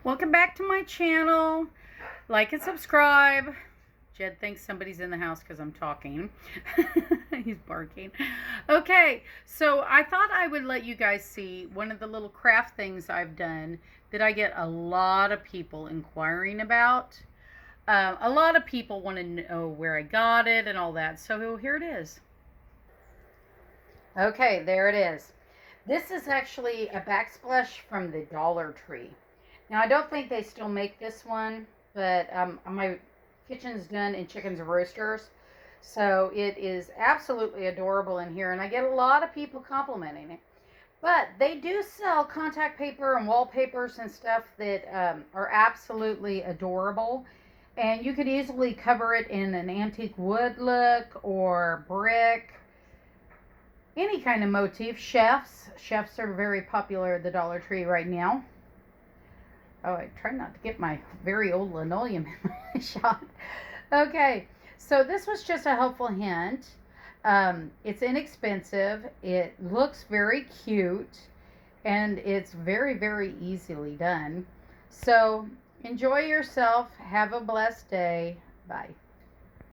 Welcome back to my channel. Like and subscribe. Jed thinks somebody's in the house because I'm talking. He's barking. Okay, so I thought I would let you guys see one of the little craft things I've done that I get a lot of people inquiring about. A lot of people want to know where I got it and all that. So here it is. Okay, there it is. This is actually a backsplash from the Dollar Tree. Now, I don't think they still make this one, but my kitchen's done in chickens and roasters. So it is absolutely adorable in here, and I get a lot of people complimenting it. But they do sell contact paper and wallpapers and stuff that are absolutely adorable. And you could easily cover it in an antique wood look or brick, any kind of motif. Chefs are very popular at the Dollar Tree right now. Oh, I try not to get my very old linoleum in my shot. Okay, so this was just a helpful hint. It's inexpensive. It looks very cute, and it's very, very easily done. So enjoy yourself. Have a blessed day. Bye.